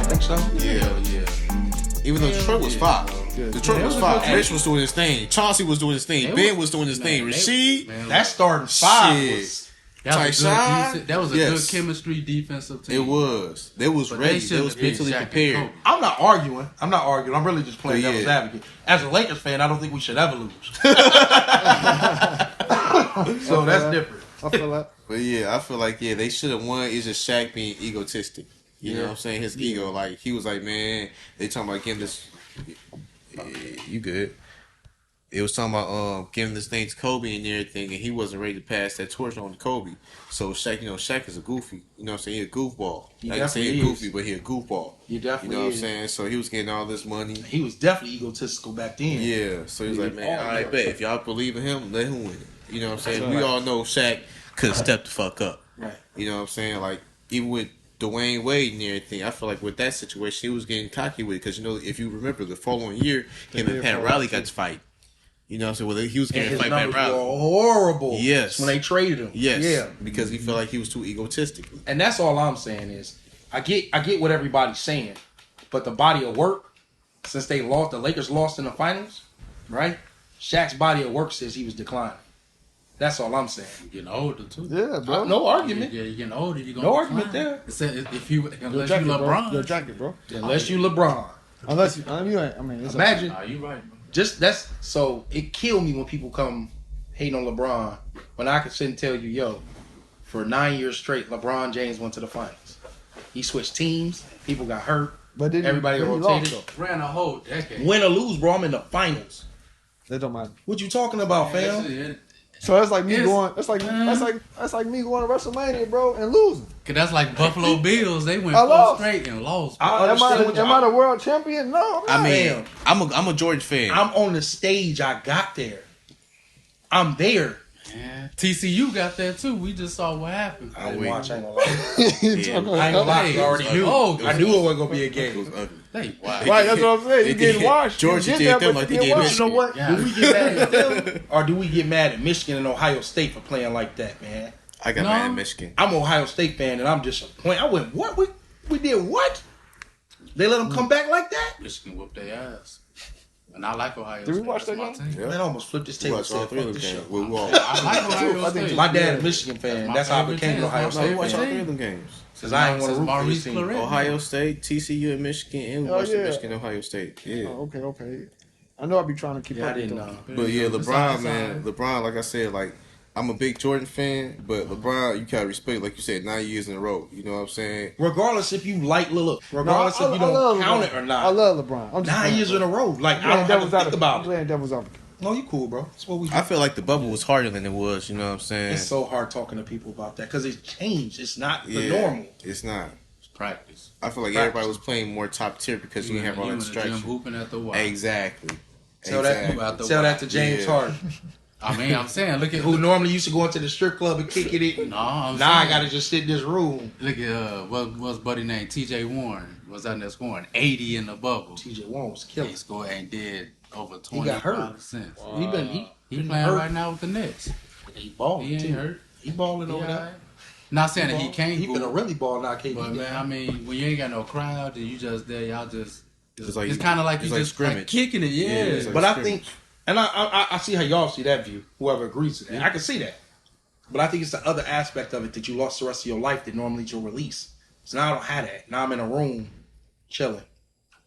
think so. Yeah. Even though Detroit was fire. Detroit was fire. Rich was doing his thing. Chauncey was doing his thing. Ben was doing his thing. Rashid. That starting five was... That was a good chemistry defensive team. It was. They was ready. They was mentally prepared. I'm not arguing. I'm really just playing devil's advocate. As a Lakers fan, I don't think we should ever lose. So that's different. I feel that. But yeah, I feel like they should have won. It's just Shaq being egotistic. You know what I'm saying? His ego, like he was like, man, they talking about getting this. You good? It was talking about giving this thing to Kobe and everything, and he wasn't ready to pass that torch on to Kobe. So Shaq, Shaq is a goofy. You know what I'm saying? He a goofball. Like I say he goofy, but he a goofball. He definitely You know what I'm saying? So he was getting all this money. He was definitely egotistical back then. Yeah. So he was like, man, all right, bet. If y'all believe in him, let him win it. You know what I'm saying? We all know Shaq could have stepped the fuck up. Right. You know what I'm saying? Like, even with Dwayne Wade and everything, I feel like with that situation, he was getting cocky with it. Because, if you remember, the following year, him and Pat Riley got to fight. You know what I'm saying? Well, he was getting fight Pat Riley. Horrible. Yes. When they traded him. Yes. Yeah. Because he felt like he was too egotistic. And that's all I'm saying is, I get what everybody's saying, but the body of work, since the Lakers lost in the finals, right? Shaq's body of work says he was declining. That's all I'm saying. You're getting older too. Yeah, bro. No argument. Yeah, you're getting older. You're gonna No argument there. Unless you LeBron. Your jacket, bro. Unless you LeBron. Unless you ain't. I mean, it's Imagine. Nah, you right, bro. So it killed me when people come hating on LeBron when I could sit and tell you, for 9 years straight, LeBron James went to the finals. He switched teams. People got hurt. But everybody rotated. Ran a whole decade. Win or lose, bro, I'm in the finals. It don't matter. What you talking about, fam? So that's like me going. That's like me going to WrestleMania, bro, and losing. Cause that's like Buffalo Bills. They went 4 straight and lost. Am I the world champion? No, I mean, I'm a Georgia fan. I'm on the stage. I got there. I'm there. Yeah. TCU got that too. We just saw what happened. I didn't watch. I ain't gonna lie. I ain't gonna lie. I already knew. I knew it wasn't gonna be a game. It was ugly. Right, that's what I'm saying. You getting washed. Georgia did them like they did Michigan. You know what? Yeah. Do we get mad at them, or do we get mad at Michigan and Ohio State for playing like that, man? I got mad at Michigan. I'm an Ohio State fan, and I'm disappointed. I went, what? We did what? They let them come back like that? Michigan whooped their ass. And I like Ohio State. Did we watch that game? Yeah. Man, I almost flipped this table. All three of them games. I like Ohio State. My dad a Michigan fan. That's how I became an Ohio State We watched all fan. three of them games. Because I ain't want to root for this team. Ohio State, TCU, and Michigan, and we watched Michigan, Ohio State. Yeah. Oh, okay. I know I be trying to keep up. I didn't know. But yeah, LeBron, man. LeBron, like I said, like, I'm a big Jordan fan, but LeBron, you gotta respect, like you said, 9 years in a row. You know what I'm saying? Regardless if you like Lil, regardless if you don't count it or not. I love LeBron. I'm just 9 years in a row. Like, I don't have to think about it. Playing devil's advocate. No, you cool, bro. That's what we do. I feel like the bubble was harder than it was. You know what I'm saying? It's so hard talking to people about that because it's changed. It's not the normal. It's not. It's practice. I feel like everybody was playing more top tier because you didn't have all that distraction. Hooping at the wall. Exactly. Tell that to James Harden. I mean, I'm saying, look at who normally used to go into the strip club and kick it. Now I gotta just sit in this room. Look at what's buddy name? T.J. Warren was out there scoring 80 in the bubble. T.J. Warren was killing. He scored and did over 20. He got hurt. He playing hurt right now with the Nets. He balling. He ain't hurt. He balling over there. Not saying that he can't. He finna really ball now, KD. But man, I mean, when you ain't got no crowd and you just there, y'all just. It's like, kind of like you like just scrimmage. like kicking it, yeah. Like but I think. And I see how y'all see that view. Whoever agrees to that, I can see that. But I think it's the other aspect of it that you lost the rest of your life that normally you'll release. So now I don't have that. Now I'm in a room chilling.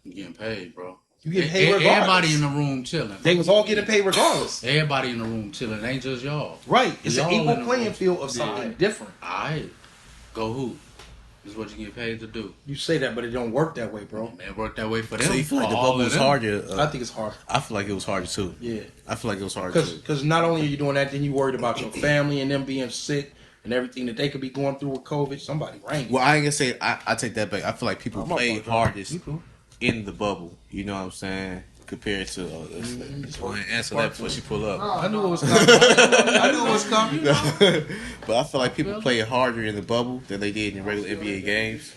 You getting paid, bro. You getting paid regardless. Everybody in the room chilling. They was all getting paid regardless. Everybody in the room chilling. It ain't just y'all. Right. It's an equal playing field of something different. All right. Go hoop. This is what you get paid to do. You say that, but it don't work that way, bro. Man, it worked that way for them. So you feel like the bubble was harder? I think it's hard. I feel like it was harder too. Yeah. I feel like it was harder too. Because not only are you doing that, then you worried about your family and them being sick and everything that they could be going through with COVID. Somebody rang. Well, I ain't gonna say I take that back. I feel like people play hardest in the bubble. You know what I'm saying? Compared to go ahead and answer that before she pull up. I knew it was coming. I knew it was coming. But I feel like people play harder in the bubble than they did in regular NBA games.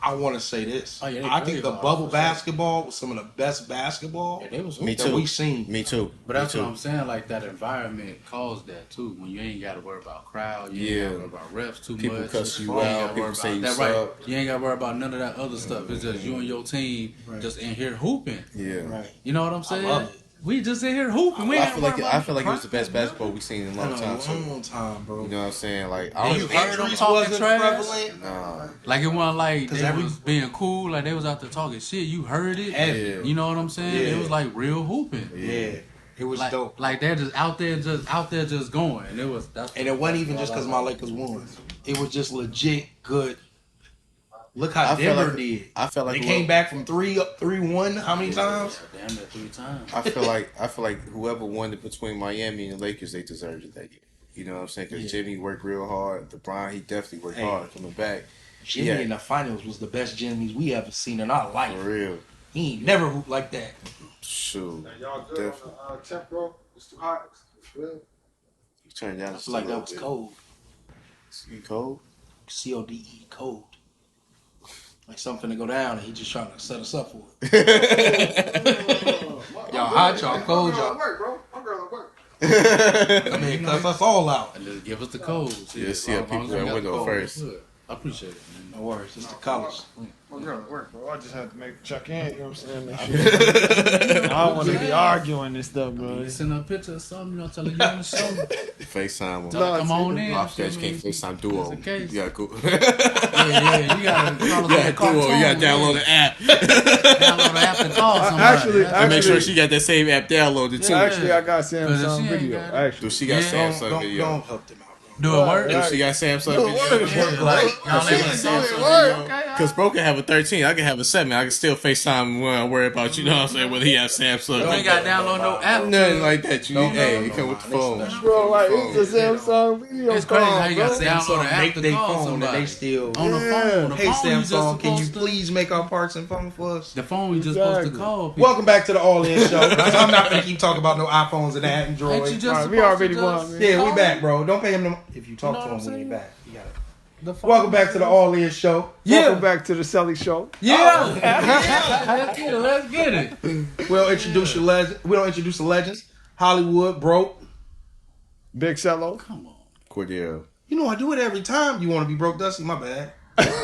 I want to say this. Oh, yeah, they I play think the hard, bubble for sure. basketball was some of the best basketball Yeah, they was Me that too. we seen. Me too. But that's what I'm saying. Like that environment caused that too. When you ain't got to worry about crowd, you ain't got to worry about refs too People much. cuss you ain't gotta out, worry people about say you that. suck. Right. You ain't got to worry about none of that other stuff. It's just you and your team just in here hooping. Yeah. Right. You know what I'm saying? love it. We just in here hooping. We I ain't feel gotta like worry I about feel like it was the best crowd, basketball we've seen in a long In a time too. long time, bro. You know what I'm saying? Like I And was you heard them Injuries talking wasn't trash. prevalent. nah. Like it wasn't like 'Cause they every- was being cool. Like they was out there talking shit. You heard it. Heavy. You know what I'm saying? Yeah. It was like real hooping. Yeah, it was Like, dope. like they're just out there, just going. And it was And it wasn't even just because my Lakers won. It was just legit good. Look how I feel Denver like- did. I felt like They came back from 3-1. How many times? Damn near 3 times. I feel like whoever won it between Miami and the Lakers, they deserved it that year. You know what I'm saying? Because Jimmy worked real hard. LeBron, he definitely worked hard coming back. Jimmy in the finals was the best Jimmys we ever seen in our life. For real. He ain't never hooped like that. Shoot. Y'all good Definitely. on the temp, bro? It's too hot. You turned down I feel like that was cold. You cold? CODE, cold. Like something to go down, and he just trying to set us up for it. Y'all hot, y'all cold, y'all. Work, bro. My girl at work. I mean, cuss us all out. And just give us the codes. Yeah, see how As long as people we at got the window codes, first. good. I appreciate it, man. No worries, it's the colors. My girl at work, bro. I just had to check in, you know what I'm saying? Make sure. I don't want to be arguing and stuff, bro. You send a picture or something, you know, telling you on the show. FaceTime. Tell her, come on in. My fetch can't FaceTime Duo. Just in case. You gotta go. Yeah, you gotta call us on the Duo. You gotta download the app. Download the app and call somebody. Actually, And make sure she got that same app downloaded too. Actually, I got Cause if Samsung she ain't video. got it- Actually, Do she got Yeah. Samsung video? Don't help them out, bro. Do it work? Do she got Samsung Do it video? work. Yeah, like, y'all She ain't got Samsung Samsung video. video. Because bro can have a 13, I can have a 7. I can still FaceTime when I worry about, you know what I'm saying, whether he has Samsung. You ain't got to download no app. Nothing like that. You Don't hey, know, it come with the phone. bro, like it's a Samsung video. It's crazy call, how you got bro. Samsung the app Make to their call phone somebody. and they still. On the Yeah. phone. The Hey phone you just Samsung, can you supposed to- please make our parts and phone for us? The phone you just supposed to Exactly. call people. Welcome back to the All In Show. 'Cause I'm not gonna keep talking about no iPhones and Ain't you Android. just Right, supposed we already to won, just man. Yeah, call we back, bro. Don't pay him no. If you talk You know to what him I'm when saying? you're back, you got it. the phone? Welcome back to the All In Show. Welcome back to the Selly Show. Yeah. Let's get it. Let's get it. We don't introduce your legend. We don't introduce the legends. Hollywood, broke. Big Cello. Come on. Cordero. You know I do it every time. You want to be broke, Dusty? My bad.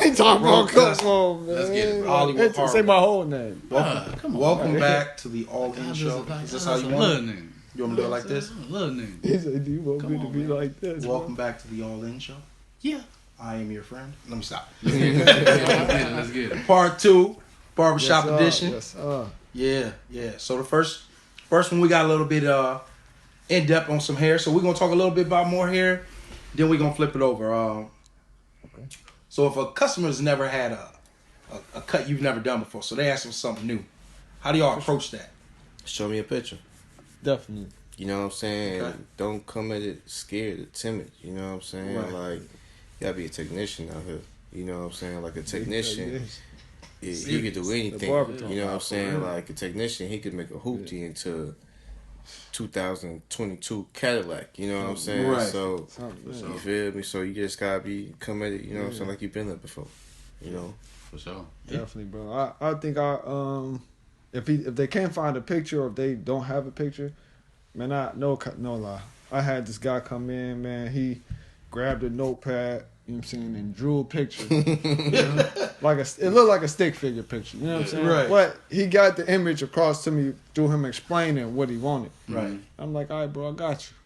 He talking Bro, about cuz- come on, man. let's get it, bro. Hollywood Say Harvard. my whole name. Come on. Welcome back to the All In I'm Show. just Is this how you little want it? nigga. You want me to do it like this? Little nigga. He said, "Do you want me Come to on, be man. like this?" bro? Welcome back to the All In Show. Yeah. I am your friend. Let me stop. Let's get it. Let's get it. Part 2, barbershop Yes, edition. Yes, Yeah. So the first one we got a little bit in depth on some hair. So we're gonna talk a little bit about more hair. Then we're gonna flip it over. So if a customer's never had a cut you've never done before, so they ask for something new, how do y'all approach that? Show me a picture. definitely. You know what I'm saying? Okay. Don't come at it scared or timid. You know what I'm saying? Right. Like, you gotta be a technician out here. You know what I'm saying? Like a technician, Yes. he could do anything. barber You know what I'm saying? Like a technician, he could make a hoopty into 2022 Cadillac. You know what I'm saying? Right. So Something, you feel me? So you just gotta come at it. You know what I'm saying? Like you've been there before. You know. For sure. Definitely, bro. I think if they can't find a picture or if they don't have a picture, man, no lie. I had this guy come in, man. He grabbed a notepad, you know what I'm saying, and drew a picture. It looked like a stick figure picture. You know what I'm saying? Right. But he got the image across to me through him explaining what he wanted. Right. I'm like, all right, bro, I got you.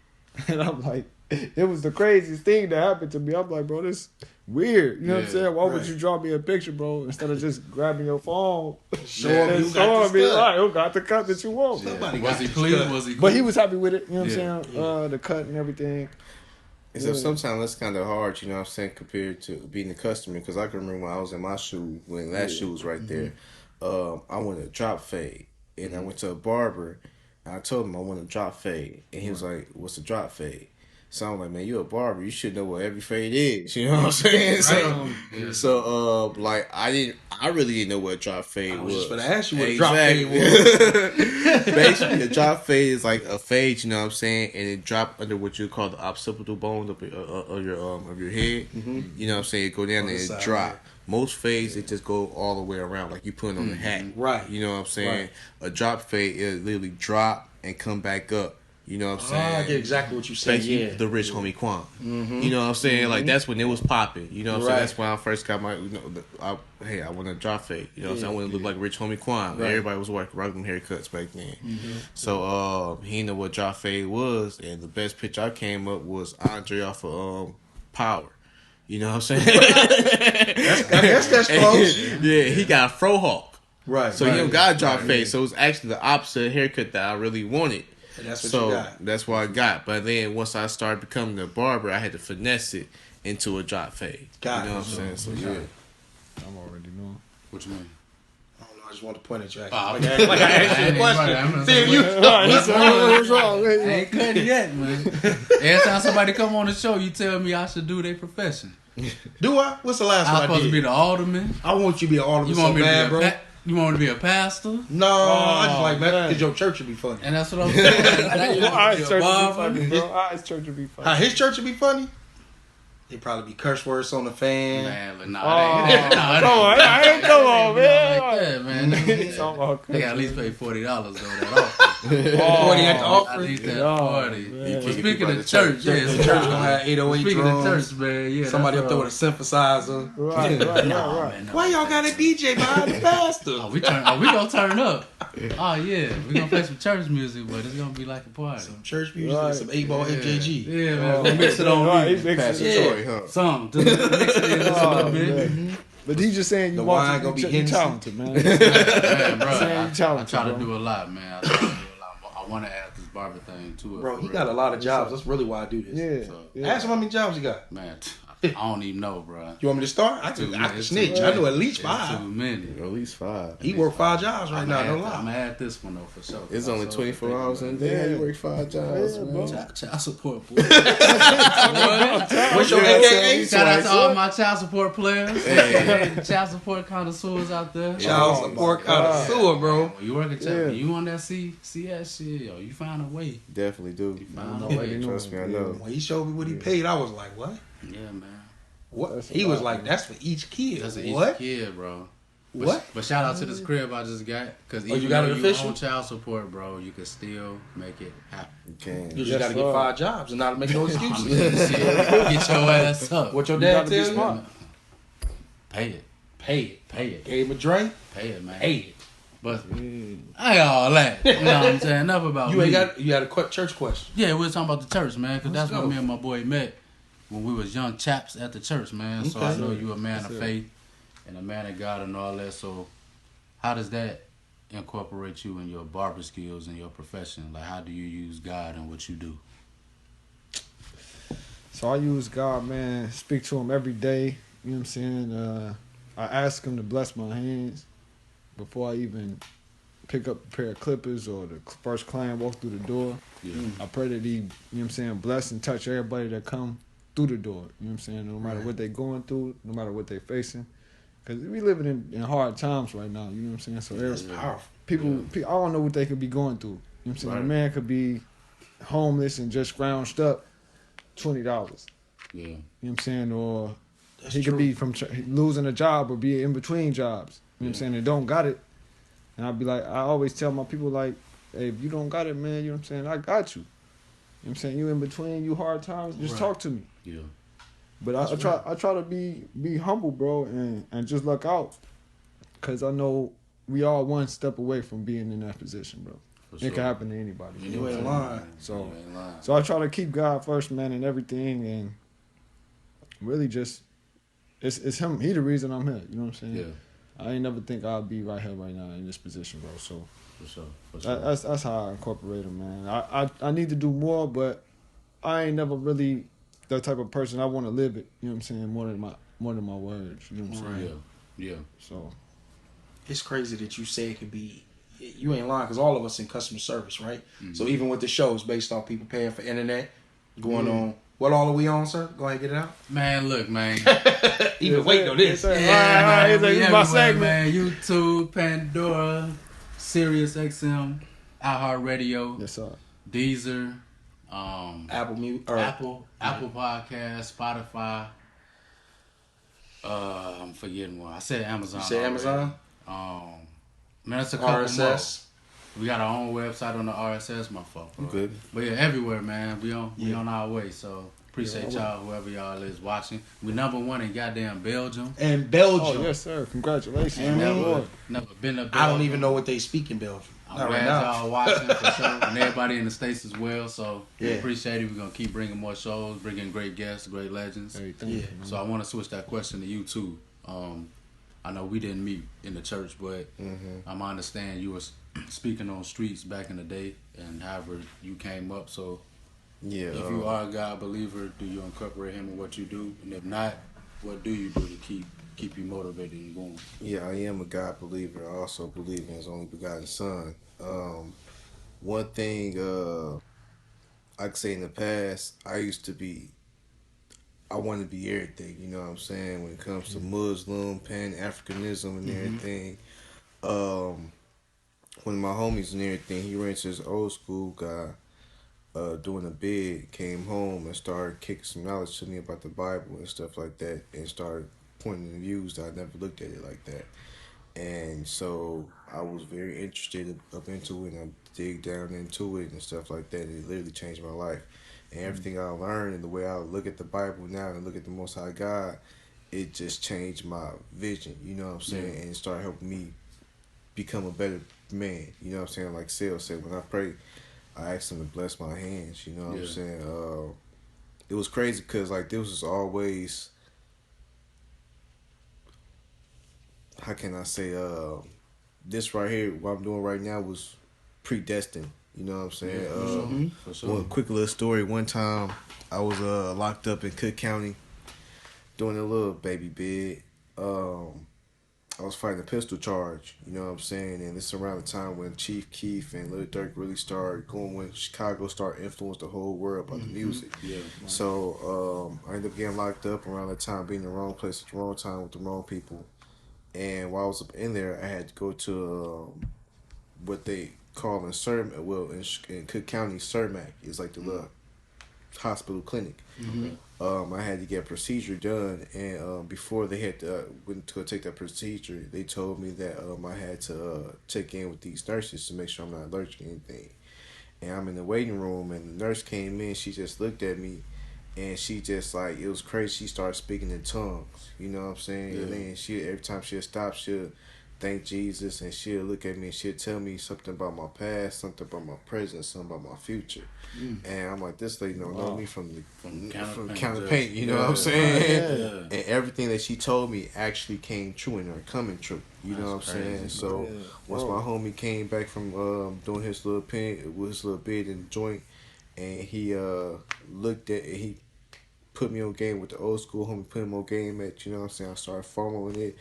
And I'm like, it was the craziest thing that happened to me. I'm like, bro, this weird. You know what I'm Yeah, saying? Why would right. you draw me a picture, bro, instead of just grabbing your phone Show him and you got showing this me, cut. like, who got the cut that you want? Somebody Was got he this pleased? cut. Was he cool? But he was happy with it. You know what Yeah. I'm saying? The cut and everything. And so sometimes that's kind of hard, you know what I'm saying, compared to being a customer. Because I can remember when I was in my shoe, when last shoe was right there, I wanted a drop fade. And I went to a barber, and I told him I want a drop fade. And he was like, what's a drop fade? So I'm like, man, you a barber. You should know what every fade is. You know what I'm saying? So, like, I really didn't know what a drop fade I was. was just gonna ask you what a drop fade was. Basically, a drop fade is like a fade, you know what I'm saying, and it drop under what you call the occipital bone of your head. You know what I'm saying? It go down On and the it side, drop. Most fades, it just go all the way around, like you putting on a hat. Right. You know what I'm saying? Right. A drop fade, it literally drop and come back up. You know what I'm saying? I get exactly what you said. Basically, Yeah. the rich homie Quan. You know what I'm saying? Like, that's when it was popping. You know what I'm saying? Right. That's when I first got my, I want to drop fade. You know what I'm saying? I want to look like rich homie Quan. Right. Everybody was rocking haircuts back then. So, he didn't know what drop fade was, and the best picture I came up was Andre off of Power. You know what I'm saying? I guess that's close. Yeah, he got a fro hawk. Right. So he don't got a drop fade. So it was actually the opposite haircut that I really wanted. And that's what So you got. that's what I got. But then once I started becoming a barber, I had to finesse it into a drop fade. Got you know it. what I'm saying? So yeah. I'm already knowing. What you mean? I don't know. I just want to point at you. Oh, Like I asked you a question. See if you. What's wrong? I ain't cutting yet, man. Every time somebody come on the show, you tell me I should do their profession. Do I? What's the last I'm one I supposed to be did? the alderman. I want you to be an alderman You so want me bad, to bro. be you want me to be a pastor? No, I just like that man. because your church would be funny. And that's what I'm saying. Now you want Alright, me to church be a would be barber? funny, bro. Alright, church would be funny. How his church would be funny? It'd probably be curse words on the fan. Man, look, nah, Oh, it ain't. Nah, it come on, ain't. come on, man. Like that, man. Come on, They got at least pay $40 though. That offer. 40 at the At offering. least that Yeah, 40. man. Well, Kicking speaking people out of the church, yeah, The church gonna have 808 speaking drums. of church, man, yeah. Somebody that's up there with a synthesizer. Right. Man, no, Why y'all got a DJ behind the pastor? Oh, we gonna turn up. Oh yeah, we gonna play some church music, but it's gonna be like a party. Some church music, Right. some 8-ball FJG. Yeah, man. We'll mix it on Right, me. he mixed Pastor it. Yeah. Troy, huh? Some. Just mix it in just a little bit. man. But he just saying you The want wine to gonna be be Hennessy. talented, man. Man, bro, Saying I you try talented, to bro. do a lot, man. I try to do a lot. I want to add this barber thing to it. Bro, for he real. got a lot of jobs. That's really why I do this. Yeah, So, yeah. Ask him how many jobs he got. Man, I don't even know, bro. You want me to start? I Too can many. snitch. I know at least It's 5. too many. At least 5. He worked 5 jobs right now. No I'm lie. gonna add this one though for sure. It's only 24 hours in a day. How you work 5 jobs, Yeah, man? bro. Child support, boy. What's your Yeah, AKA? Shout out to all my child support players. Hey, child support connoisseurs out there. Child support connoisseur, bro. When you work at Yeah. you on that CS shit, yo, you find a way. Definitely do. Find a Already way. know. Trust me, I know. When he showed me what he paid, I was like, what? Yeah, man. What? That's a He was lot, like, man. that's for each kid. That's an easy What? kid, bro. But, What? But shout out to this crib I just got. Because you even got though it you official? own child support, bro, you can still make it happen. You can. You just Yes, gotta sir. get 5 jobs and not make no I excuses. mean, shit, get your ass up. What your You dad gotta be tell you? smart. Pay it. Pay it. Pay it. Gave him a drink. Pay it, man. Pay it. But I got all that. You know what I'm saying? Enough about You me. ain't got. You had a church question. Yeah, we were talking about the church, man, because Let's that's go. where me and my boy met when we was young chaps at the church, man. So I Okay. know you a man Yes, of sir. faith and a man of God and all that. So how does that incorporate you in your barber skills and your profession? Like, how do you use God in what you do? So I use God, man. Speak to him every day. You know what I'm saying? I ask him to bless my hands before I even pick up a pair of clippers or the first client walk through the door. Yeah. I pray that he, you know what I'm saying, bless and touch everybody that come through the door. You know what I'm saying? No matter what they going through, no matter what they facing. Because we living in hard times right now. You know what I'm saying? So That's there's powerful. people, I don't know what they could be going through. You know what I'm saying? Right. A man could be homeless and just scrounged up $20. Yeah. You know what I'm saying? Or That's he true. could be from losing a job or be in between jobs. You know what I'm saying? And don't got it. And I'd be like, I always tell my people, like, hey, if you don't got it, man, you know what I'm saying? I got you. You know what I'm saying? You in between, you hard times, just Right. talk to me. Yeah. But I try to be humble, bro, and just look out. Because I know we all one step away from being in that position, bro. For It sure. can happen to anybody. You You know ain't what I'm saying? lying. So- You ain't lying. So I try to keep God first, man, and everything, and really just it's him. He the reason I'm here. You know what I'm saying? Yeah. I ain't never think I'd be right here right now in this position, bro. So For sure. For sure. that's how I incorporate him, man. I need to do more, but I ain't never really that type of person. I want to live it. You know what I'm saying? More than my words. You know what I'm saying? Yeah. Yeah. So It's crazy that you say it could be. You ain't lying because all of us in customer service, right? So even with the shows based on people paying for internet, going on. What all are we on, sir? Go ahead and get it out. Man, look, man. Even waiting on this. Yes, sir. Yeah, All right, man, this we is my everywhere, segment. man. YouTube, Pandora, Sirius XM, iHeartRadio, Yes, sir. Deezer, Apple Mute or Apple Podcast, Spotify. I'm forgetting one. I said Amazon. You say already. Amazon? Man, that's a couple RSS. more. We got our own website on the RSS, my fault, bro. Good. But yeah, everywhere, man. We on our way. So appreciate y'all, whoever y'all is watching. We #1 in goddamn Belgium. And Belgium. Oh yes, sir. Congratulations. And Never been to Belgium. I don't even know what they speak in Belgium. I'm Not glad right now. y'all watching for sure, and everybody in the States as well. So we Yeah. appreciate it. We're gonna keep bringing more shows, bringing great guests, great legends. Hey, thank Yeah. you, man. So I want to switch that question to you too. I know we didn't meet in the church, but I understand you were speaking on streets back in the day, and however you came up. So Yeah. if you are a God believer, do you incorporate Him in what you do? And if not, what do you do to keep you motivated and going? Yeah, I am a God believer. I also believe in His only begotten Son. One thing I could say in the past, I wanted to be everything. You know what I'm saying? When it comes to Muslim, Pan-Africanism, and everything. One of my homies and everything, he ran to this old school guy doing a bid, came home and started kicking some knowledge to me about the Bible and stuff like that, and started pointing the views that I never looked at it like that. And so I was very interested up into it, and I dig down into it and stuff like that. It literally changed my life. And everything I learned and the way I look at the Bible now and look at the Most High God, it just changed my vision, you know what I'm saying? And it started helping me become a better man, you know what I'm saying? Like Cel said, when I pray, I asked him to bless my hands, you know what I'm saying? It was crazy because, like, this was always, how can I say, this right here, what I'm doing right now was predestined. You know what I'm saying? For sure. One quick little story. One time, I was locked up in Cook County doing a little baby bid. I was fighting a pistol charge. You know what I'm saying? And this is around the time when Chief Keef and Lil Durk really started going, when Chicago started influencing the whole world about the music. Yeah. So I ended up getting locked up around the time, being in the wrong place at the wrong time with the wrong people. And while I was up in there, I had to go to what they call in in Cook County, Cermak. It's like the little hospital clinic. I had to get a procedure done, and before they had went to go take that procedure, they told me that I had to check in with these nurses to make sure I'm not allergic to anything. And I'm in the waiting room, and the nurse came in. She just looked at me, and she just, like, it was crazy. She started speaking in tongues. You know what I'm saying? Yeah. And then every time she'd stop, she'd thank Jesus, and she'll look at me and she'll tell me something about my past, something about my present, something about my future. And I'm like, this lady don't know me from Count of Paint, you know what I'm saying? Yeah. And everything that she told me actually came true and are coming true. You know what I'm saying? crazy, So once my homie came back from doing his little bid in the joint, and he looked at it, he put me on game with the old school homie, put him on game at, you know what I'm saying? I started following it.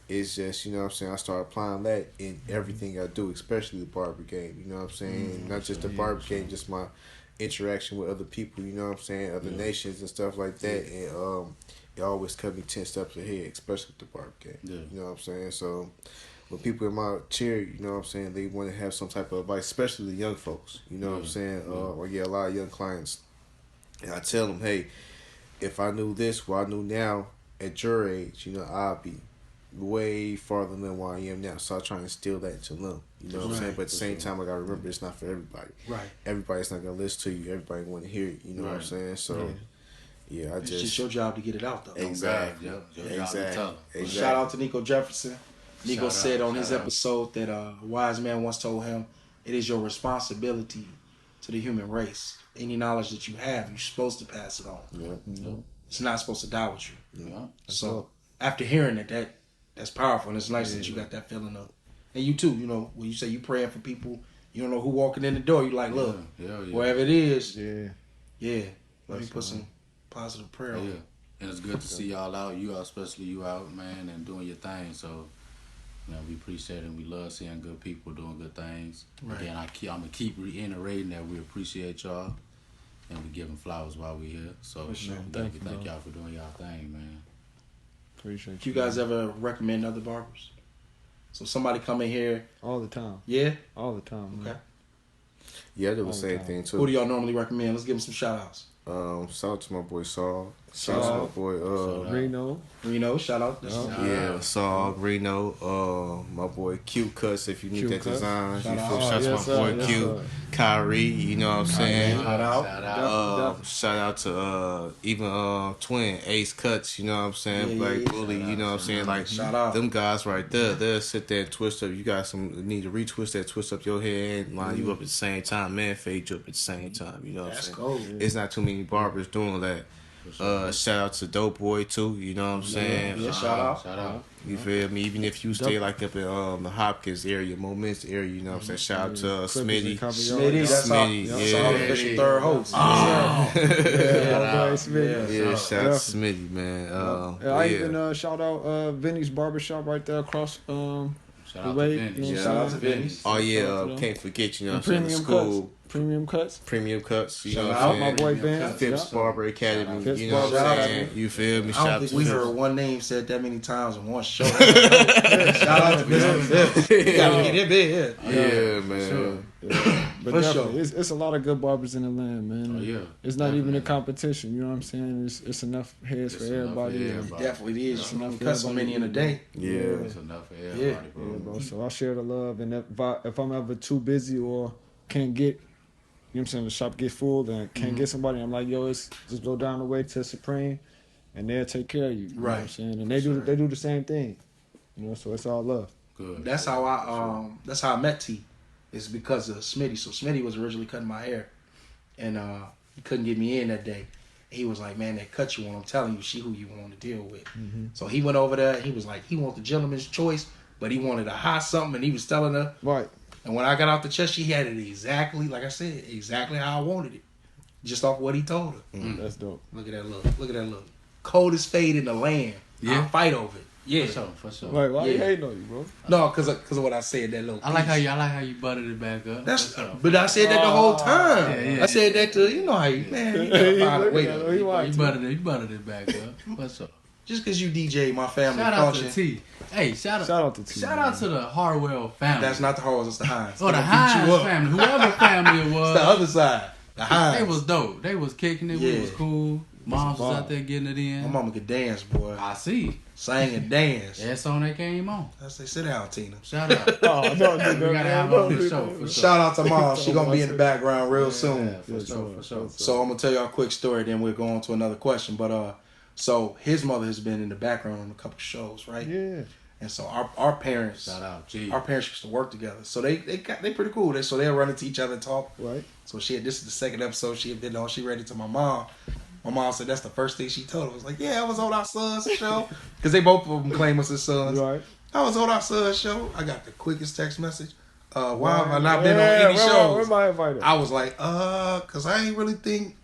It's just, you know what I'm saying, I started applying that in everything I do, especially the barber game, you know what I'm saying? Not just the barber game, just my interaction with other people, you know what I'm saying, other nations and stuff like that. And it always kept me 10 steps ahead, especially with the barber game. You know what I'm saying? So when people in my chair, you know what I'm saying, they want to have some type of advice, especially the young folks, you know what I'm saying? I get a lot of young clients, and I tell them, hey, if I knew this, what I knew now at your age, you know, I'd be way farther than where I am now. So I try and instill that into them. You know what I'm saying? But at the same time, I gotta remember it's not for everybody. Right. Everybody's not gonna listen to you. Everybody want to hear it. You know what I'm saying? So yeah, It's just your job to get it out, though. exactly. Well, shout out to Nico Jefferson. Nico said on his episode that a wise man once told him, it is your responsibility to the human race. Any knowledge that you have, you're supposed to pass it on. It's not supposed to die with you. So after hearing it, that's powerful, and it's nice that you got that feeling of. And you too, you know, when you say you praying for people, you don't know who walking in the door, you like, look, wherever it is, let me put some positive prayer on it. And it's good to see y'all out, especially you out, man, and doing your thing. So, you know, we appreciate it, and we love seeing good people doing good things. Right. Again, I'm going to keep reiterating that we appreciate y'all, and we give them flowers while we here. So, thank y'all for doing y'all thing, man. Appreciate Do you guys ever recommend other barbers? So somebody come in here. all the time. Yeah? All the time. Man. Okay. Yeah, I do the same thing too. Who do y'all normally recommend? Let's give them some shout outs. Shout out to my boy Saul, Shout out to my boy. Reno, shout out. Sauk, Reno, my boy Q Cuts if you need that design. Shout out. Shout out to my boy Q, Kyrie, you know what I'm saying? Shout out. Shout out to even Twin Ace Cuts, you know what I'm saying? Black Bully, you know what I'm saying? Like shout out. them guys right there, they'll sit there and twist up. You got some need to retwist that, twist up your head, line you up at the same time, man, fade you up at the same time. You know what I'm saying? Cool. It's not too many barbers doing that. Shout out to Dope Boy too, you know what I'm saying? Yeah, shout out. You feel me? Even if you stay like up in the Hopkins area, Moments area, you know what I'm saying? Shout out to Smitty. Smitty, that's our official third host. Shout out to Smitty, man. I even shout out Vinny's Barbershop right there across Shout out to Vinny. Shout out to Vinny's. Oh yeah, can't forget, you know what I'm saying? The school. Premium cuts, you know what I'm saying? My boy Ben. Phipps Barber Academy, Phipps you know what I'm saying? Academy. You feel me? I don't think we Phipps. heard one name said that many times in one show. Shout out to Phipps. You gotta get him in here. Yeah, man. Sure. But For definitely, it's a lot of good barbers in the land, man. Oh, yeah. It's not even a competition, you know what I'm saying? It's enough heads for everybody. It definitely is. You know, cut so many in a day. Yeah. It's enough for everybody, bro. Yeah, bro. So I share the love, and if I'm ever too busy or can't get, you know what I'm saying, the shop get full, then can't get somebody, I'm like, yo, it's just go down the way to Supreme, and they'll take care of you. You know what I'm saying? And they do the same thing, you know. So it's all love. Good. That's how I met T. It's because of Smitty. So Smitty was originally cutting my hair, and he couldn't get me in that day. He was like, man, that cut you on, I'm telling you, she who you want to deal with. So he went over there. He was like, he wanted the gentleman's choice, but he wanted a hot something, and he was telling her. Right. And when I got off the chest, she had it exactly, like I said, exactly how I wanted it. Just off what he told her. That's dope. Look at that look. Look at that look. Coldest fade in the land. Yeah. I'll fight over it. Yeah. For sure. Like, why you Yeah. hating on you, bro? No, because of what I said, that little I like piece. how you buttered it back up. But I said that the whole time. Yeah. I said that to, you know how you, man, you gotta find a way to. You buttered it back up. What's up? Just because you DJ my family Shout out function. to T. Hey, shout out to T. Shout out to the Harwell family. That's not the Harlows, it's the Hines. Oh, the They gonna beat Hines you up. family. Whoever family it It's was. the other side. The Hines. They was dope. They was kicking it. We Yeah. was cool. Moms was out there getting it My in. mama could dance, boy. I see. Sang and dance. That song that came on. I say, sit down, Tina. Shout out. Oh, no, We gotta have her on the show for sure. Shout out to Mom. She gonna be in the background real soon. Yeah, for sure. So I'm gonna tell y'all a quick story, then we'll go on to another question. But so his mother has been in the background on a couple shows, right? Yeah. And so our parents, Shout out, G. our parents used to work together. So they pretty cool. So they'll run into each other and talk. Right. So this is the second episode she did on. She read it to my mom. My mom said that's the first thing she told her. Was like, yeah, I was on our son's show. Because they both of them claim us as sons. Right. I was on our son's show. I got the quickest text message. Why have I not been on any Where shows? am I invited? I was like, because I ain't really think,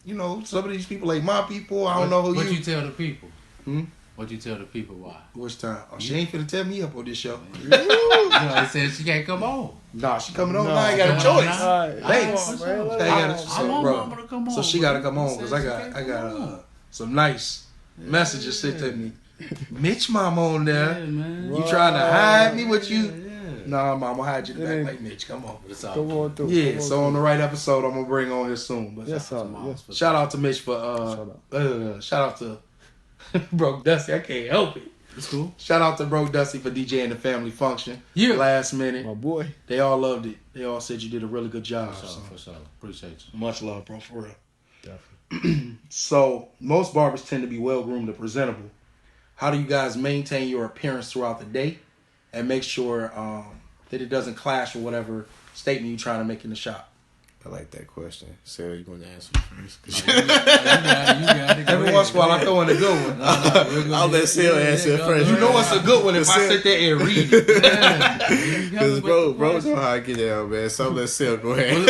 some of these people ain't my people. I don't know who What you. you tell the people? Hmm? What you tell the people why? Which time? Oh, she ain't finna tell me up on this show. You know, they said she can't come on. Nah, she coming on. No, Nah, I ain't got a no, choice. no. All right. Thanks. Come on, man. I Let got it it. go. I want Bro. mama to come on. So she gotta come on She because said I she got can't come on. some nice messages sent to me. Mitch mom on there. Yeah, man. You trying to hide me? What you? Yeah. Nah, mom, I'm gonna hide you It back ain't- like Mitch. Come on. It's all Come on through. Yeah. Come on So on the through. right episode, I'm gonna bring on here soon. But Yes, sir. Mom. Yes. shout out to Mitch for shout out to Broke Dusty. I can't help it. It's cool. Shout out to Broke Dusty for DJing the family function. Yeah. Last minute. My boy. They all loved it. They all said you did a really good job. For So. sure, for sure. Appreciate you. Much love, bro, for real. Definitely. So most barbers tend to be well groomed and presentable. How do you guys maintain your appearance throughout the day and make sure that it doesn't clash with whatever statement you're trying to make in the shop? I like that question. Sarah, you want to answer first? You got it. Every once in a while I throw in a good one. I'll let Sarah answer it first. You know what's a good one if I sit there and read it. Because bro know how I get down, man. So let Sarah go ahead.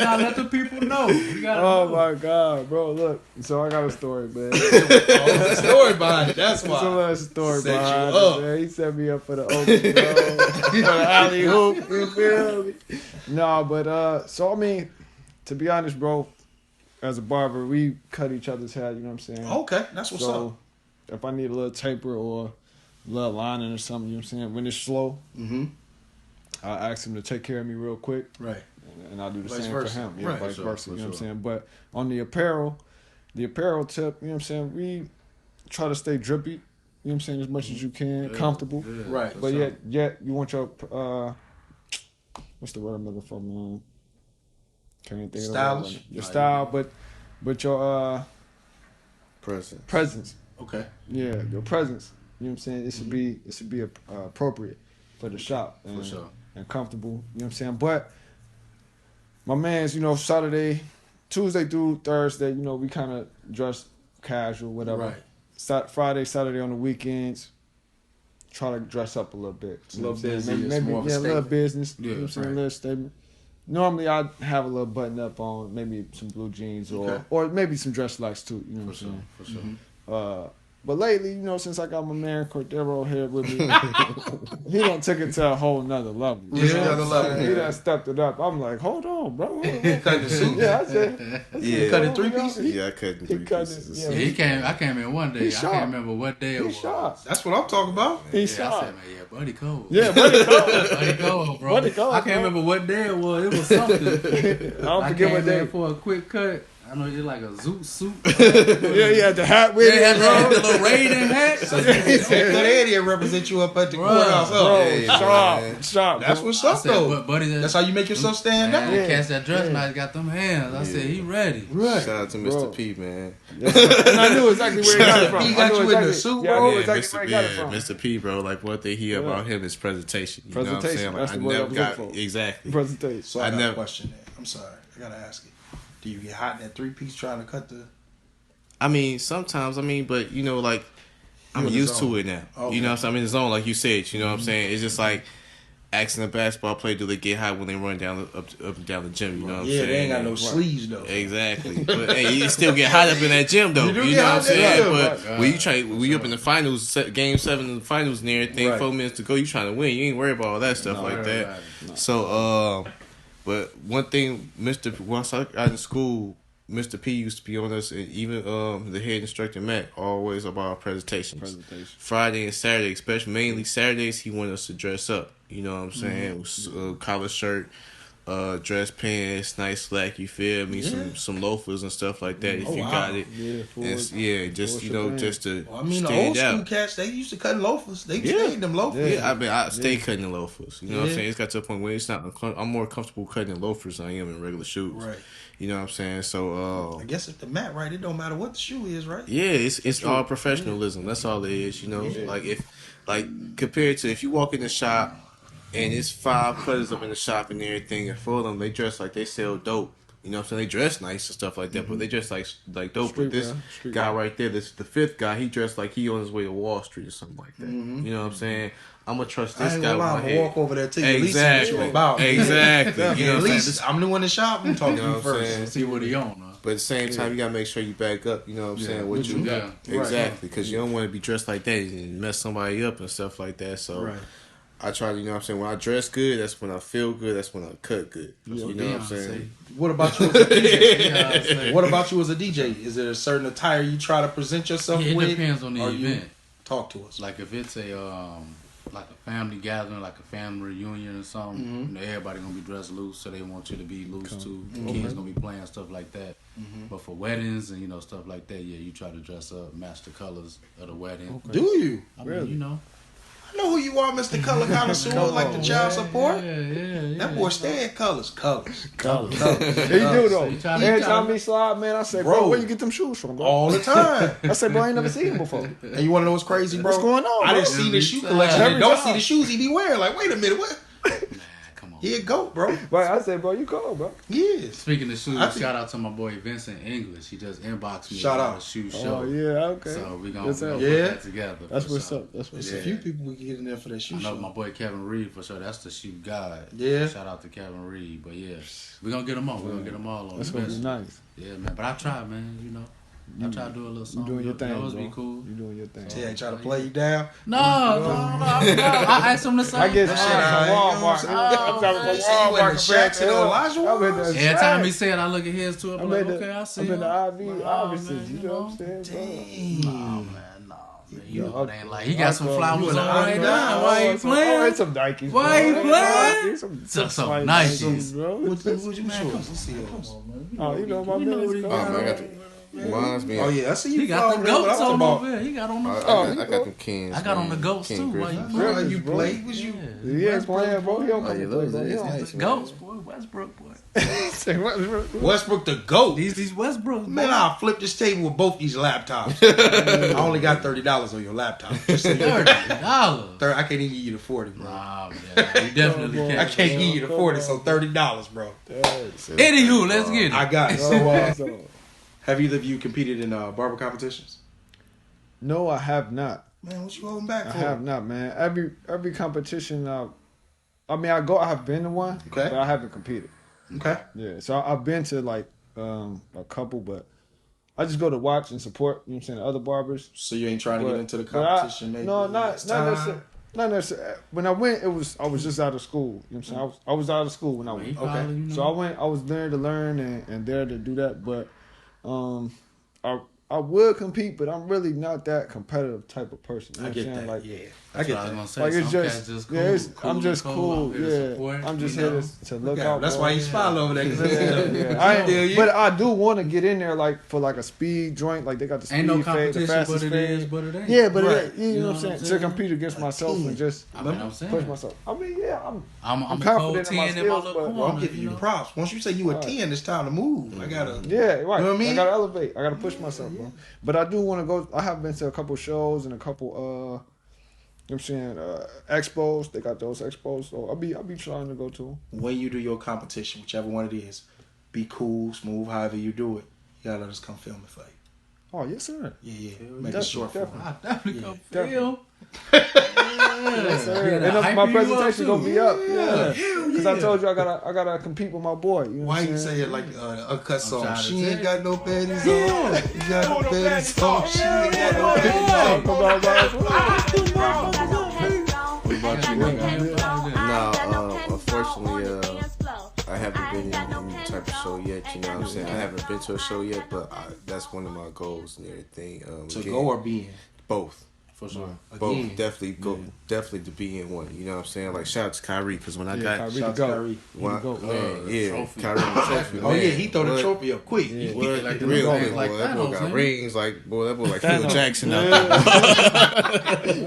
Now let the people know. You gotta Oh know. my God, bro! Look, so I got a story, man. The story behind it. That's There's a why. little story Set you behind up. it, man. He set me up for the open, bro. For the alley hoop. You feel me? No, but so I mean, to be honest, bro, as a barber, we cut each other's hair. You know what I'm saying? Okay, that's what's up. So if I need a little taper or a little lining or something, you know what I'm saying? When it's slow, Mm-hmm. I ask him to take care of me real quick. Right. And I'll do the Vice same versa. for him. Yeah, Right. vice For versa. sure, You know what I'm for saying? But on the apparel, the apparel tip, you know what I'm saying? We try to stay drippy, you know what I'm saying, as much as you can, comfortable. Yeah, Right. for But sure. yet you want your what's the word I'm looking for, man? Can't even think of the word. Stylish? Right now. Your style, but your presence. Okay. Yeah, your presence. You know what I'm saying? It should be appropriate for the shop and, For sure. and comfortable. You know what I'm saying? But my man's, Tuesday through Thursday, we kind of dress casual, whatever. Right. Friday, Saturday on the weekends, try to dress up a little bit. It's a little You know what I'm saying? busy. It's more of a a little statement. business. Yeah, you know what I'm saying? right. A little statement. Normally, I'd have a little button up on, maybe some blue jeans or maybe some dress slacks too. You know what For I'm sure. saying? For sure. But lately, since I got my man Corderro here with me, he done took it to a whole nother level. Yeah, another level. He done stepped it up. I'm like, hold on, bro. Hold on. Cut the suit. Yeah, I said, Yeah. Cut in 3 pieces? Yeah, I cut in He 3 cut pieces. it, Yeah, I came in one day. He I sharp. can't remember what day it He was. sharp. That's what I'm talking about. He Yeah, I sharp. said, man, yeah, buddy cold. Yeah, buddy, go. Buddy cold, bro. Buddy cold, I can't bro. remember what day it was. It was something. I don't I forget came what day. in for a quick cut. I know it's like a zoot suit. Yeah, he had the hat with Yeah, it, had bro. the little Raiden hat. Cut Eddie and represent you up at the courthouse. Bro, Yeah, sharp, sharp. That's bro. what's I up said, though. buddy, That's how you make yourself stand man, out. Yeah. catch that dress Yeah. nice, got them hands. I said, he ready. Right. Shout out to Bro. Mr. P, man. And I knew exactly where he got it from. He got I knew you in the exactly- suit, yeah, I bro? knew Yeah, exactly where he got it from. Mr. P, bro. Like one thing he about him is presentation. You know what I'm Presentation, saying? Like, that's I the word I never was got looking for. exactly. Presentation. So I I got never- a question there. I'm sorry. I gotta ask it. Do you get hot in that 3-piece trying to cut the? I mean, sometimes, but like I'm in the used zone. to it now. Okay. You know what I'm saying? I'm in the zone, like you said. You know what I'm saying? It's just like asking a basketball player, do they get hot when they run down up and down the gym? You know what I'm Yeah, saying? they ain't got no And- sleeves though. Exactly, but hey, you still get hot up in that gym though. You do You get know what I'm hot in that saying? gym, But right. when you up in the finals, Game 7 in the finals and everything, Right. 4 minutes to go, you trying to win. You ain't worried about all that stuff like that. Right. So, but one thing, once I got in school, Mr. P used to be on us, and even the head instructor Matt, always about presentations. Presentation. Friday and Saturday, especially mainly Saturdays, he wanted us to dress up. You know what I'm saying? It was, collar shirt, dress pants, nice slack. You feel me? Some loafers and stuff like that. If Oh, you wow. got it, Yeah, and just just to Well, I mean, the stand old school out. cats, they used to cut loafers. They Yeah. stayed them loafers. Yeah, I stay cutting the loafers. You know what I'm Yeah. saying? It's got to a point where it's not. I'm more comfortable cutting the loafers than I am in regular shoes. Right. You know what I'm saying? So I guess if the mat right, it don't matter what the shoe is, right? yeah, it's all professionalism. That's all it is. You know, like compared to if you walk in the shop and it's 5 cutters up in the shop and everything, and 4 of them they dress like they sell dope. You know what I'm saying? They dress nice and stuff like that, but they dress like dope. But this Street guy guy. right there, this the 5th guy, he dressed like he on his way to Wall Street or something like that. You know what I'm saying? I'm gonna trust I this ain't guy gonna with lie, my I'm gonna head. walk over there till you at least see Exactly. what you about. Exactly. Yeah, You know at what I'm saying? least I'm new in the shop. I'm talking You to know you what I'm first. saying? See what he on, huh? But at the same time, you gotta make sure you back up. You know what I'm saying? What you Yeah. got exactly because you don't want to be dressed like that and mess somebody up and stuff like that. So Right. I try to, you know what I'm saying? When I dress good, that's when I feel good. That's when I cut good. You know what I'm saying? What about you as a DJ? Beyonce. What about you as a DJ? Is there a certain attire you try to present yourself Yeah, it with? depends on the or you- event. Talk to us. Like if it's like a family gathering, like a family reunion or something, everybody gonna be dressed loose, so they want you to be loose too. The kids gonna be playing stuff like that. But for weddings and stuff like that, yeah, you try to dress up, match the colors of the wedding. Do you? I mean, I know who you are, Mr. Color Connoisseur, like the child support. Yeah. That boy stay in colors. Colors. He do though. So you tryna- Every time he slide, man, I say, bro, Bro. where you get them shoes from, bro? All the time. I say, bro, I ain't never seen him before. And you want to know what's crazy, bro? What's going on, I bro? didn't see the shoe Every collection. time. And don't Every see time. the shoes he be wearing. Like, wait a minute, what? Come on. He a goat, bro. But I say, bro, you cold, bro. He is. Speaking of shoes, I think- shout out to my boy Vincent English. He just inboxed me Shout about out. a shoe show. Oh yeah, okay. So we gonna Yes, put sir. Yeah. that together. That's for what's sure. up. That's what's There's up. a few people we can get in there for that shoe I know show. my boy Kevin Reed for sure. That's the shoe god. Yeah. Shout out to Kevin Reed. But yeah, we're gonna get them all. We're gonna get them all on. That's the gonna be best. nice. Yeah, man. But I try, man. I try to do a little You something. doing your thing, Those bro. be cool. You doing your thing. Yeah, try to play you down. No. I asked him the same. I get thing. shit mine out. from Walmart. You know what I'm talking man. from Say you went Walmart. to Shaq's and Elijah Woods? Every time he said, I look at his too. I'm I'm like, in the, okay, I see. I'm in the him. IV But, offices. man, You know what I'm saying, bro? No, man, no. Man, you know it ain't like he I got some feel flowers you on in the right IV. now. Why he Oh, playing? it's some Nikes. Why he bro. playing? Some Some slight Nikes. bro. What you shoes? Let's see those. Oh, you know my You know man what is he going Oh, man, I on. got the, Mine's me. Oh yeah, I see you. He got the goats on about. over there. He got on the. I got them Kings. I got on the goats too. Why you Bro, you played? Was you? Yeah, playing, bro. He don't Oh, come yeah, to play, those bro. He is don't- nice, man. Goats, boy. Westbrook, boy. Westbrook the GOAT. These Westbrook. Man, I'll flip this table with both these laptops. I only got $30 on your laptop. Just so you know. $30. I can't even give you the 40, bro. Nah, yeah, you definitely I can't. can't give you the 40, so $30, bro. Anywho, let's get it. I got it. So, have either of you competed in barber competitions? No, I have not. Man, what you holding back I for? have not, man. Every competition, I have been to one, Okay. but I haven't competed. Okay. Yeah, so I've been to like a couple, but I just go to watch and support. You know what I'm saying? The other barbers. So you ain't trying to But- get into the but competition? maybe No, next not time? necessarily. Not necessarily. When I went, I was just out of school. You know what I'm saying? I was out of school when I went. Okay. So I was there to learn and there to do that. But I would compete, but I'm really not that competitive type of person. You know I what get I'm saying? that. Like, yeah, I That's get what I was that. gonna say. like it's Some just, cats cool. yeah, I'm just and cool. I'm here to Yeah, support, I'm just you here know? to look out. That's for why them. you smile over there. Cause Yeah. I ain't- but I do want to get in there like for like a speed joint. Like they got the speed Ain't no fade, the competition, fastest but it fade. is, but it ain't. Yeah, but Right. it, you know what I'm saying? To compete against myself and just I mean, I'm saying. push myself. I mean, yeah, I'm I'm a confident cold in my 10 in my skills, little but- Well, I'm corner. giving you know? props. Once you say you a 10, it's time to move. I gotta. yeah, right. You know what I mean? I gotta elevate. I gotta push myself, bro. But I do want to go. I have been to a couple shows and a couple, you know what I'm saying, expos. They got those expos, so I'll be trying to go to 'em. When you do your competition, whichever one it is, be cool, smooth, however you do it. You gotta let us come film it for you. Oh yes, sir. Yeah. Make it Definitely, short form. definitely. I definitely come definitely. feel. Yes, sir. Yeah, And hype my you presentation up, gonna too. be up. Yeah. Yeah, Hell because yeah. I told you I gotta compete with my boy. You know Why what you I'm say saying? it like uncut song? trying to She ain't tell got no panties Yeah. on. You got no panties on. She ain't got no panties Come on. on, What about you, nigga? No, unfortunately, I haven't been in any type of show yet. You know what I'm saying? I haven't been to a show yet, but that's one of my goals and everything. To again, go or be in? both. For sure. Both Again. definitely go, definitely to be in one. You know what I'm saying? Like shout out to Kyrie because when I Yeah, got Kyrie Shout out the to goat. Kyrie. when, goat. man, yeah, Trophy. Kyrie the trophy. Oh man. yeah, he throw the What? trophy up quick. Yeah. What? Like the Real things quick, like boy. That boy Thanos, got man. rings like boy. That boy like Phil Thanos. Jackson out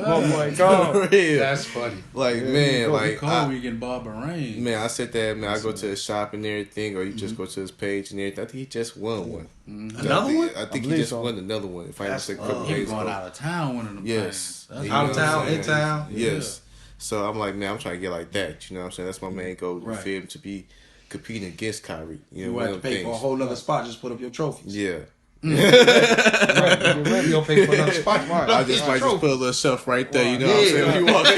Oh my God. there. Real. That's funny. Like Yeah, man, go like Cold I, we getting Barber Rain. man, I said that man. I go to his shop and everything, or you just go to his page and everything. I think he just won one. Another one? I think he believe just so. won another one. If I That's- say a couple He days going ago. out of town winning them Yes. things. You Out know of what I'm town, saying? in town. Yes. So I'm like, man, I'm trying to get like that. You know what I'm saying? That's my main goal. You Right. feel me? To be competing against Kyrie. You know You one have of to them pay for a things. whole nother spot. Just put up your trophies. Yeah. You don't pay for another spot. I just might just put a little shelf right there. You know what I'm Yeah. saying? When you walk in.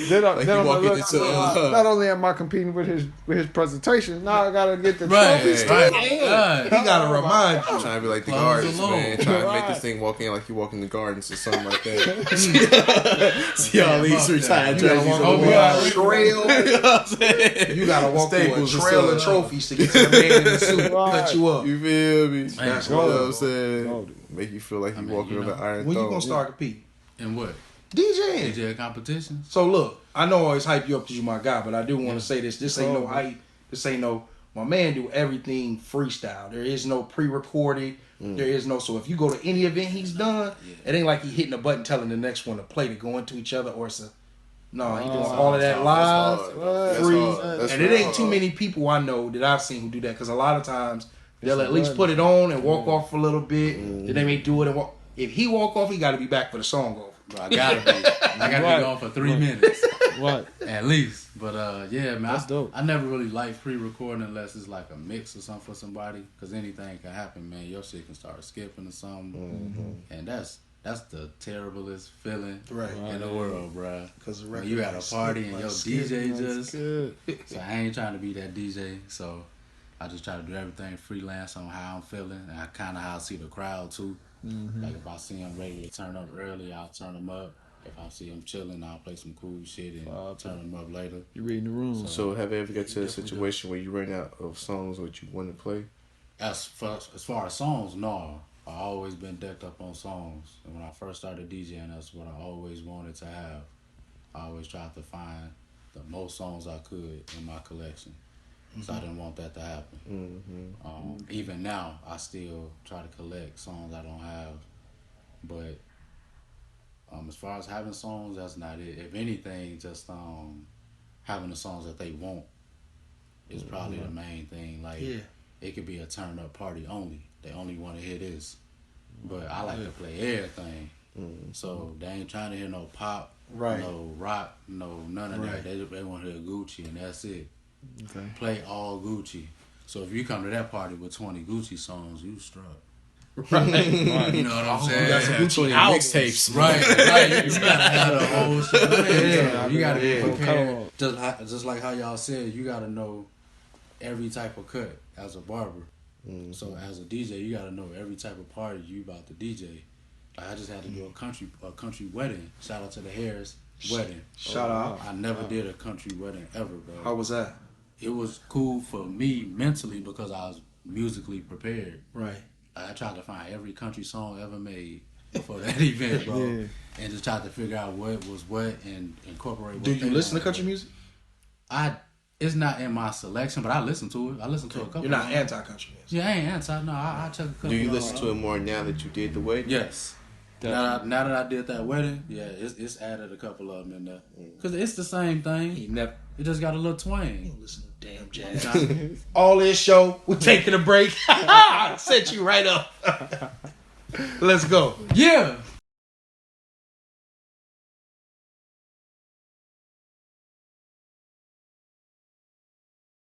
Then Like you walking into not only am I competing with his presentation, now I gotta get the Right, trophies. right. He Right. gotta remind you. Trying to be like the Close gardens, alone. man. Trying to make Right. this thing walk in like you walk in the gardens or something like that. See all these retired You gotta jerseys walk on over the a wall. trail. You know what I'm saying? You gotta walk through a Staples or trail of something. trophies to get to the man in the suit. Right. Cut you up. You feel me? That's You know what what I'm saying? Gold. Make you feel like you mean, walking you on the know, iron When you throne. gonna start competing? And what? DJing. DJ competitions? So look, I know I always hype you up because you my guy, but I do want to say this. This ain't no hype. This ain't no. My man do everything freestyle. There is no pre-recorded. There is no. So if you go to any event he's done, it ain't like he hitting a button telling the next one to play to go into each other or it's a. No, he doing all of that live, free, and it ain't too many people I know that I've seen who do that because a lot of times they'll at least put it on and walk off for a little bit. Then they may do it and walk. If he walk off, he got to be back for the song over. Bro, I gotta be. I gotta Right. be gone for 3 minutes. Right. At least. But yeah, man. That's dope. I never really like pre-recording unless it's like a mix or something for somebody. Because anything can happen, man. Your shit can start skipping or something. And that's the terriblest feeling in the world, bro. Because When you at a party and your DJ just... Good. So I ain't trying to be that DJ. So I just try to do everything freelance on how I'm feeling. And I kind of how I see the crowd, too. Like if I see them ready to turn up early, I'll turn them up. If I see them chilling, I'll play some cool shit and turn them up later. You reading the room. So have you ever got to a situation where you ran out of songs what you want to play? As far as songs, no. I always been decked up on songs. And when I first started DJing, that's what I always wanted to have. I always tried to find the most songs I could in my collection. So I didn't want that to happen. Even now, I still try to collect songs I don't have. But as far as having songs, that's not it. If anything, just having the songs that they want is probably the main thing. Like, it could be a turn up party only. They only want to hear this. But I like to play everything. So they ain't trying to hear no pop, no rock, no none of that. They want to hear Gucci, and that's it. Okay. Play all Gucci. So if you come to that party with 20 Gucci songs, you struck. Right. You know what I'm saying? You got some Gucci albums. mixtapes. Right. You gotta have the whole shit. You gotta be prepared. Just like how y'all said, you gotta know every type of cut as a barber. So as a DJ, you gotta know every type of party you about to DJ. Like I just had to do a country wedding. Shout out to the Harris wedding. Shout out. I never did a country wedding ever, bro. How was that? It was cool for me mentally because I was musically prepared. Right. I tried to find every country song ever made before that event, bro, and just tried to figure out what was what and incorporate. What Do you listen to country music? It's not in my selection, but I listen to it. I listen to a couple. You're not anti-country music. Yeah, I ain't anti. No, I check a couple. Do you listen to it more now that you did the wedding? Yes. Now that I did that wedding, it's added a couple of them in there because it's the same thing. It just got a little twang. Don't listen to damn jazz. All this show, we're taking a break. Set you right up. Let's go. Yeah.